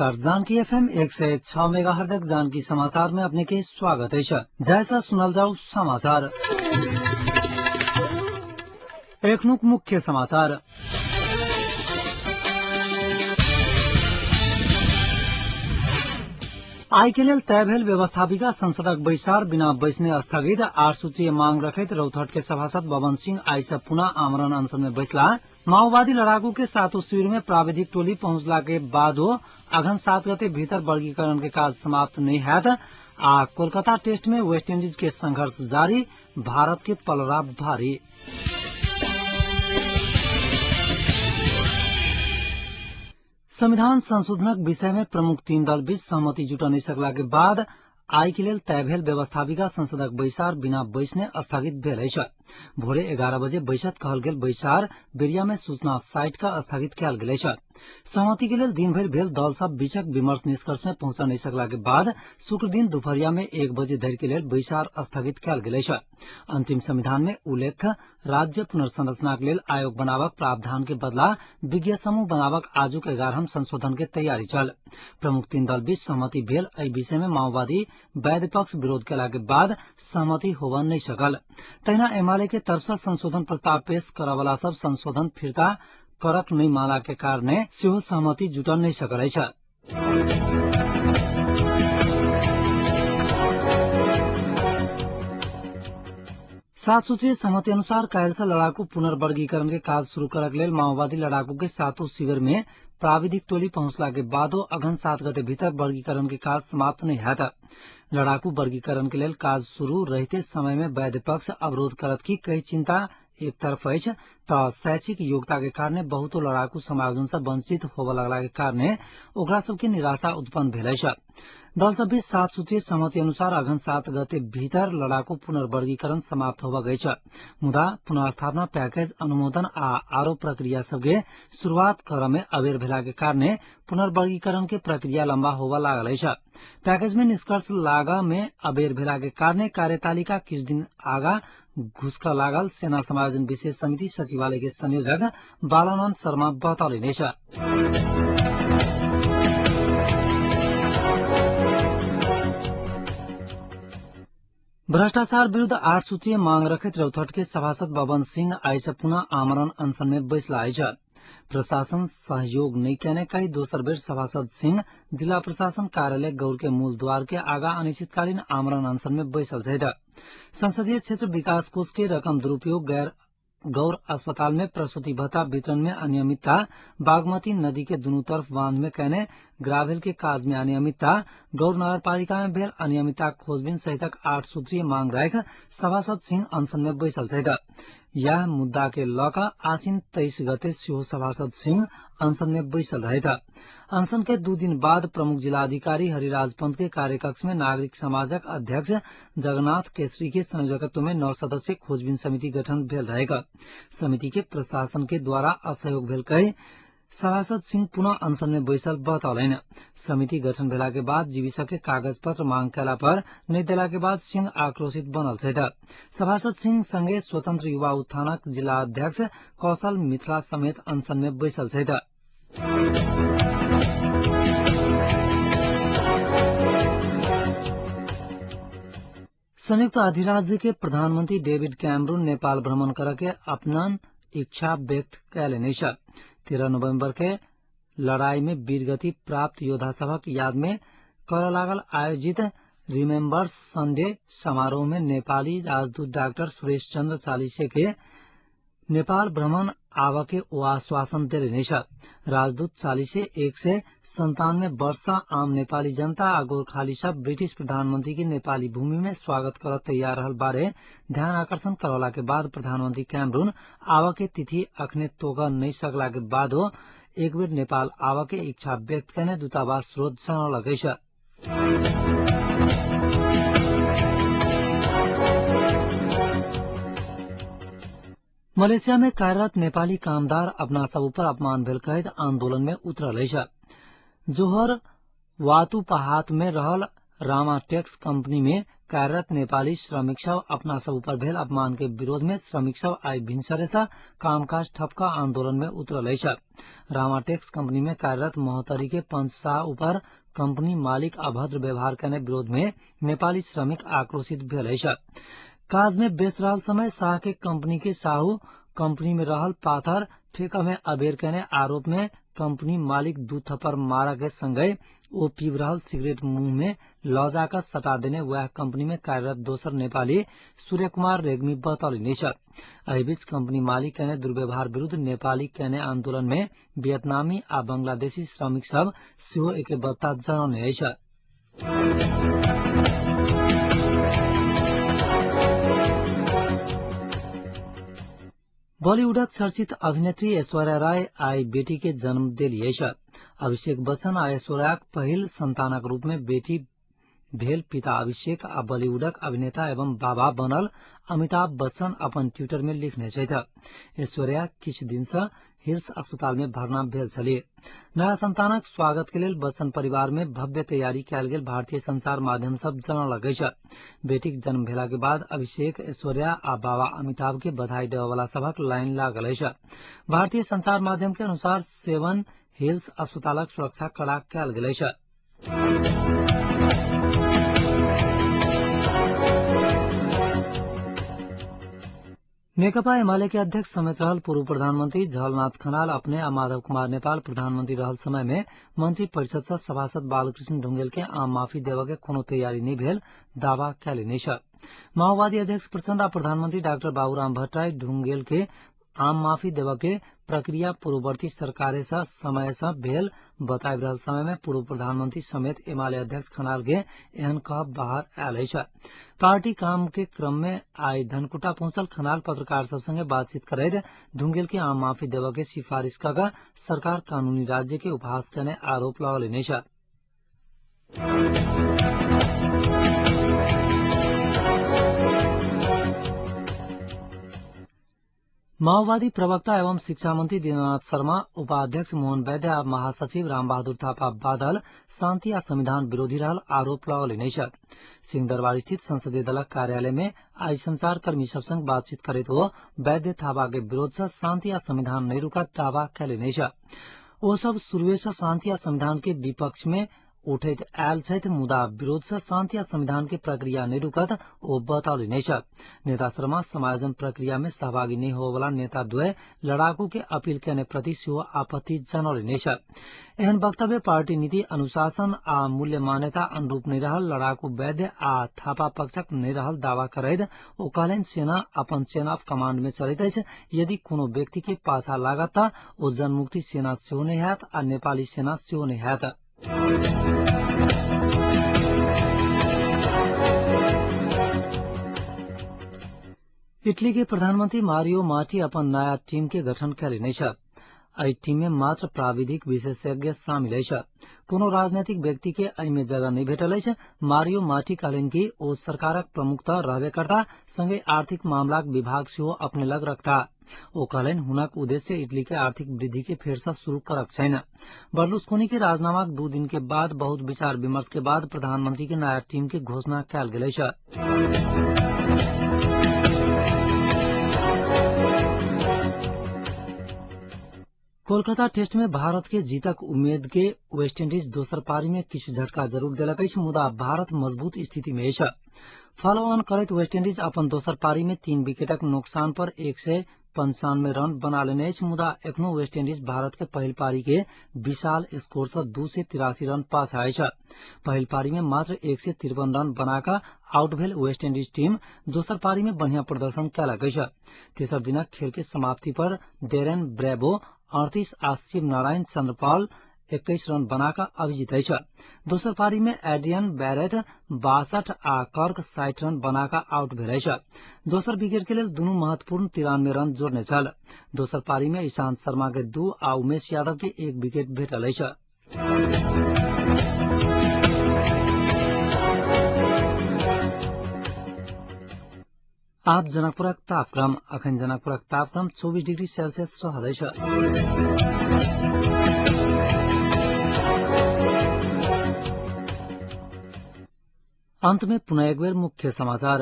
नमस्कार। Janaki FM 106 megahertz Janaki समाचार में अपने के स्वागत है। जैसा सुनल जाऊ समाचार। एक मुख्य समाचार। आई के लेल तय भेल व्यवस्थापिका संसदक बैसार बिना बैसने स्थगित। 8 सूचीय मांग रखैत रौतहट के सभासद बबन सिंह आई से पुनः आमरण अनशन में बैसला। माओवादी लड़ाकू के 7 शिविर में प्राविधिक टोली पहुंचला के बाद अघन 7 गते भीतर वर्गीकरण के काज समाप्त नहीं हैत। आ कोलकाता टेस्ट में वेस्ट इंडीज के संघर्ष जारी। भारत के पलड़ा भारी। संविधान संशोधनक विषय में प्रमुख 3 दल बीच सहमति जुट नहीं सकला के बाद आई के लेल तय भेल व्यवस्थापिका संसदक बैसार बिना बैसने स्थगित भेल अछि। भोरे 11 बजे बैसत कहल गेल बैसार बेरिया में सूचना साइट का स्थगित कयल गेल अछि। सहमति के लेल दिन भर भेल दल सब बीचक विमर्श निष्कर्ष में पहुंचा नहीं सकला के बाद शुक्र दिन दोपहरिया में 1 बजे धरि के लेल बैसार स्थगित कयल गेल अछि। अंतिम संविधान में उल्लेख राज्य पुनर्संरचना के लेल आयोग बनावक प्रावधान के बदला विज्ञ समूह बनावक आजुक 11हम संशोधन के तैयारी चल। प्रमुख 3 दल बीच सहमति भेल। एहि विषय में माओवादी वैध पक्ष विरोध केला के बाद सहमति होबा नहीं सकल। तहिना एमाले के तरफ से संशोधन प्रस्ताव पेश करवाला सब संशोधन फिरता करक नहीं माला के कारणे सेहो सहमति जुटल नहीं सकल अछि। 7 सूची सहमति अनुसार कायल से लड़ाकू पुनर्वर्गीकरण के काज शुरू करक लेल माओवादी लड़ाकू के 7 शिविर में प्राविधिक टोली पहुंचला के बाद अघन 7 गते भीतर वर्गीकरण के काज समाप्त नहीं हैत। लड़ाकू वर्गीकरण के लेल काज शुरू रहते समय में वैध पक्ष अवरोध करत की कई चिंता एक तरफ अछि त शैक्षिक योग्यता के कारणे बहुतो लड़ाकू समायोजन से वंचित होबे लगला के कारणे ओकरा सबके निराशा उत्पन्न भेल अछि। दल सब बीच 7 सूची सहमति अनुसार अघन 7 गते भीतर लड़ाकू पुनर्वर्गीकरण समाप्त होबा अछि। मुदा पुनः स्थापना पैकेज अनुमोदन आ आरोप प्रक्रिया सबके शुरुआत करम में अबेर भेला के कारणे पुनर्वर्गीकरण के प्रक्रिया लंबा होबा लागल अछि। पैकेज में निष्कर्ष लागा में अबेर भेला के कारणे कार्यतालिका किछु दिन आगा घुसका लागल। सेना समायोजन विशेष समिति सचिवालय के संयोजक बालानंद शर्मा बतौले छ। भ्रष्टाचार विरुद्ध 8 सूचीय मांग रखित रौतहट के सभासद बबन सिंह आई से पुनः आमरण अनशन में बैसला अछि। प्रशासन सहयोग नहीं कहने कई दोसर बेर सभासद सिंह जिला प्रशासन कार्यालय गौर के मूल द्वार के आगा अनिश्चितकालीन आमरण अनशन में बैसल छथि। संसदीय क्षेत्र विकास कोष के रकम दुरुपयोग, गौर अस्पताल में प्रसूति भत्ता वितरण में अनियमितता, बागमती नदी के दुनू तरफ बांध में कहने ग्रावेल के काज में अनियमितता, गौर नगरपालिका में भेल अनियमितता खोजबीन सहितक 8 सूत्रीय मांग राख सभासद सिंह अनशन में बैसल छथि। यह मुद्दा के लक आसीन 23 गते सेहो सभासद सिंह अनशन में बैसल रहता। अनशन के 2 दिन बाद प्रमुख जिलाधिकारी हरिराज पंत के कार्यकक्ष में नागरिक समाजक अध्यक्ष जगन्नाथ केसरी के संयोजकत्व में 9 सदस्यीय खोजबीन समिति गठन भेल रहेगा। समिति के प्रशासन के द्वारा असहयोग भेल कही सभासद सिंह पुनः अनशन में बैसल बतौलन। समिति गठन भेला के बाद जीविका के कागज पत्र मांग कैला पर नहीं देला के बाद सिंह आक्रोशित बनल छथि। सभासद सिंह संगे स्वतंत्र युवा उत्थानक जिला अध्यक्ष कौशल मिथिला समेत अनशन में बैसल छथि। संयुक्त अधिराज्य के प्रधानमंत्री डेविड कैमरून नेपाल भ्रमण करके अपन इच्छा व्यक्त कैले छ। 13 नवंबर के लड़ाई में वीरगति प्राप्त योद्धा सबक याद में कर लागल आयोजित रिमेम्बर्स संडे समारोह में नेपाली राजदूत डॉक्टर सुरेश चंद्र चालिसे के नेपाल भ्रमण आवके ओ आश्वासन दिले छ। राजदूत चालिसे 197 वर्ष आम नेपाली जनता आ गोर्खाली सब ब्रिटिश प्रधानमंत्री के नेपाली भूमि में स्वागत कर तैयार रहल बारे ध्यान आकर्षण करौला के बाद प्रधानमंत्री कैमरून आवके तिथि अखने तोग नहीं सकला के बाद एक बेर नेपाल आवके इच्छा व्यक्त करने दूतावास स्रोत जनौलक छ। मलेशिया में कार्यरत नेपाली कामदार अपना सब पर अपमान भेल कहत आंदोलन में उतरल छ। जोहर वातुपाहात में रहल रामा टेक्स कंपनी में कार्यरत नेपाली श्रमिक सब अपना सब ऊपर भेल अपमान के विरोध में श्रमिक सब आई भिनसरे से कामकाज ठप्का आंदोलन में उतरल छ। रामाटेक्स कंपनी में कार्यरत महोत्तरी के पंच शाह ऊपर कंपनी मालिक अभद्र व्यवहार करने विरोध में नेपाली श्रमिक आक्रोशित भेल छ। काज में व्यस्त रहल समय शाह के कंपनी के साहू कंपनी में रहल पाथर ठेका में अबेर करने आरोप में कंपनी मालिक 2 थप्पड़ मारा के संगे ओ पीब रहल सिगरेट मुंह में लजाकर सटा देने वह कंपनी में कार्यरत दोसर नेपाली सूर्य कुमार रेग्मी बतौलिने छ। एहि बीच कंपनी मालिक कहने दुर्व्यवहार विरुद्ध नेपाली कहने आंदोलन में वियतनामी आ बांग्लादेशी श्रमिक सब सेहो एकबद्धता जनाउने छ। बॉलीवुडक चर्चित अभिनेत्री ऐश्वर्या राय आई बेटी के जन्म देलिए छ। अभिषेक बच्चन आ ऐश्वर्याक पहिल संतानक रूप में बेटी भेल पिता अभिषेक आ बॉलीवुडक अभिनेता एवं बाबा बनल अमिताभ बच्चन अपन ट्विटर में लिखने छथि। ऐश्वर्या किछु दिन से हिल्स अस्पताल में भर्ना भेल छलीह। नया संतानक स्वागत के लेल बच्चन परिवार में भव्य तैयारी कयल गेल भारतीय संचार माध्यम सब जनलक छ। बेटीक जन्म भेला के बाद अभिषेक ऐश्वर्या आ बाबा अमिताभ के बधाई देवा वाला सभक लाइन लागल छ। भारतीय संचार माध्यम के अनुसार 7 हिल्स अस्पतालक सुरक्षा कड़ा कयल गेल छ। नेकपा एमाले के अध्यक्ष समेत रहल पूर्व प्रधानमंत्री झलनाथ खनाल अपने आ माधव कुमार नेपाल प्रधानमंत्री रहल समय में मंत्री परिषद से सभासद बालकृष्ण ढुंगेल के आम माफी देवा के कोनो तैयारी नहीं भेल दावा कैलने छ। माओवादी अध्यक्ष प्रचंड आ प्रधानमंत्री डॉक्टर बाबूराम भट्टराई ढुंगेल के आम माफी देवा के प्रक्रिया पूर्ववर्ती सरकारे से समय से भेल बताब रहल समय में पूर्व प्रधानमंत्री समेत एमाले अध्यक्ष खनाल के एहन कह बाहर आयल छ। पार्टी काम के क्रम में आई धनकुटा पहुंचल खनाल पत्रकार सब संगे बातचीत करैत ढुंगेल के आम माफी देवा के सिफारिश कगा सरकार कानूनी राज्य के उपहास करने आरोप लगौलने छ। माओवादी प्रवक्ता एवं शिक्षा मंत्री दीनानाथ शर्मा, उपाध्यक्ष मोहन वैद्य आ महासचिव रामबहादुर थापा बादल शांति आ संविधान विरोधी रहल आरोप लगौलने छ। सिंहदरबार स्थित संसदीय दलक कार्यालय में आई संचार कर्मी सब संग बातचीत करैत हो वैद्य थापा के विरोध से शांति आ संविधान नहीं रुकत दावा कैलने छ। ओ सब शुरुए से शांति आ संविधान के विपक्ष में उठैत आयल छथि मुदा विरोध से शांति आ संविधान के प्रक्रिया नहीं रुकत ओ बतौलने छ। नेता शर्मा समायोजन प्रक्रिया में सहभागी नहीं हो वाला नेता द्वय लड़ाकू के अपील करने प्रति सेहो आपत्ति जनौलने छ। एहन वक्तव्य पार्टी नीति अनुशासन आ मूल्य मान्यता अनुरूप नहीं रहल लड़ाकू वैद्य आ थापा पक्षक नहीं रहल दावा करैत ओ कहलनि सेना अपन चेन ऑफ कमांड में चलैत अछि। यदि कोनो व्यक्ति के पाछा लागत त ओ जनमुक्ति सेना सेहो नहीं हैत आ नेपाली सेना सेहो नहीं हैत। इटली के प्रधानमंत्री मारियो माटी अपन नया टीम के गठन कैलने छ। एहि टीम में मात्र प्राविधिक विशेषज्ञ शामिल छ। कोनो राजनीतिक व्यक्ति के एहि में जगह नहीं भेटल छ। मारियो माटी कहलनि कि ओ सरकारक प्रमुख त रहबे करता संगे आर्थिक मामलाक विभाग सेहो अपने लग रखता। ओ कहलनि हुनक उद्देश्य इटली के आर्थिक वृद्धि के फेर से शुरू करक छैन। बर्लुस्कोनी के राजीनामाक 2 दिन के बाद बहुत विचार विमर्श के बाद प्रधानमंत्री के नया टीम के घोषणा कैल गेल छ। कोलकाता टेस्ट में भारत के जीतक उम्मीद के वेस्टइंडीज दोसर पारी में किछु झटका जरूर देलक अछि मुदा भारत मजबूत स्थिति में छ। फॉलो ऑन करैत वेस्टइंडीज अपन दोसर पारी में 3 विकेटक नुकसान पर 195 रन बना लेने अछि मुदा एखनो वेस्टइंडीज भारत के पहिल पारी के विशाल स्कोर से 283 रन पाछा अछि। पहिल पारी में मात्र 153 रन बनाकर आउट भेल वेस्टइंडीज टीम दोसर पारी में बढ़िया प्रदर्शन कयलक अछि। तेसर दिनक खेल के समाप्ति पर डेरेन ब्रेवो 38 आ शिव नारायण चंद्रपाल 21 रन बनाकर अभिजित अछि। दोसर पारी में एड्रियन बैरेट 62 आ कर्क 60 रन बनाकर आउट भेल अछि। दोसर विकेट के लेल दुनू महत्वपूर्ण 93 रन जोड़ने छल। दोसर पारी में ईशांत शर्मा के 2 आ उमेश यादव के 1 विकेट भेटल अछि। आप जनकपुरक तापक्रम अखन जनकपुरक तापक्रम 24 डिग्री सेल्सियस रहल अछि। अंत में पुनः एक बेर मुख्य समाचार।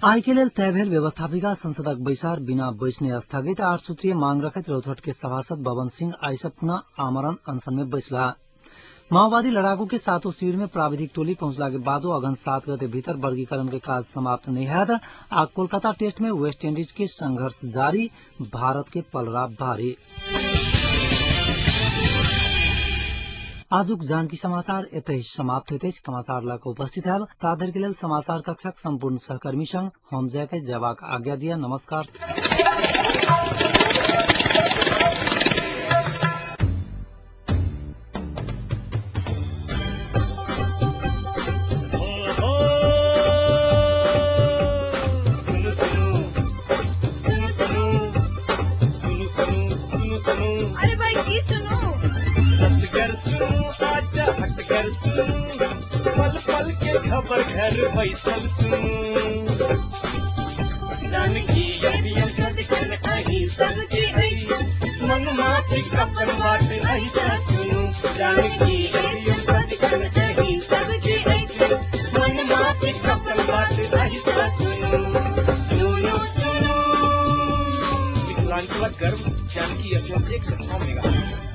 आइके लेल तय भेल व्यवस्थापिका संसदक बैसार बिना बैसने स्थगित। 8 सूत्रीय मांग रखैत रौतहट के सभासद बबन सिंह आइस पुनः आमरण अनशन में बैसला। माओवादी लड़ाकू के 7 शिविर में प्राविधिक टोली पहुंचला के बादो अगन 7 गते भीतर वर्गीकरण के काज समाप्त नहीं है। आ कोलकाता टेस्ट में वेस्ट इंडीज के संघर्ष जारी, भारत के पलड़ा भारी। आजुक जानकी समाचार एतै समाप्त होते। समाचार लाक उपस्थित है ताधर के लेल समाचार कक्षक संपूर्ण सहकर्मी संग हम जयके जयबाक आज्ञा दिया। नमस्कार। खबर घर बैसल जानकी मन माफी कपन बात ऐसा सुनो जानकी मन माफी कपन बात ऐसा सुनो सुनो सुनो। विकलांग गर्व जानकी FM 106 मेगाहर्ट्ज।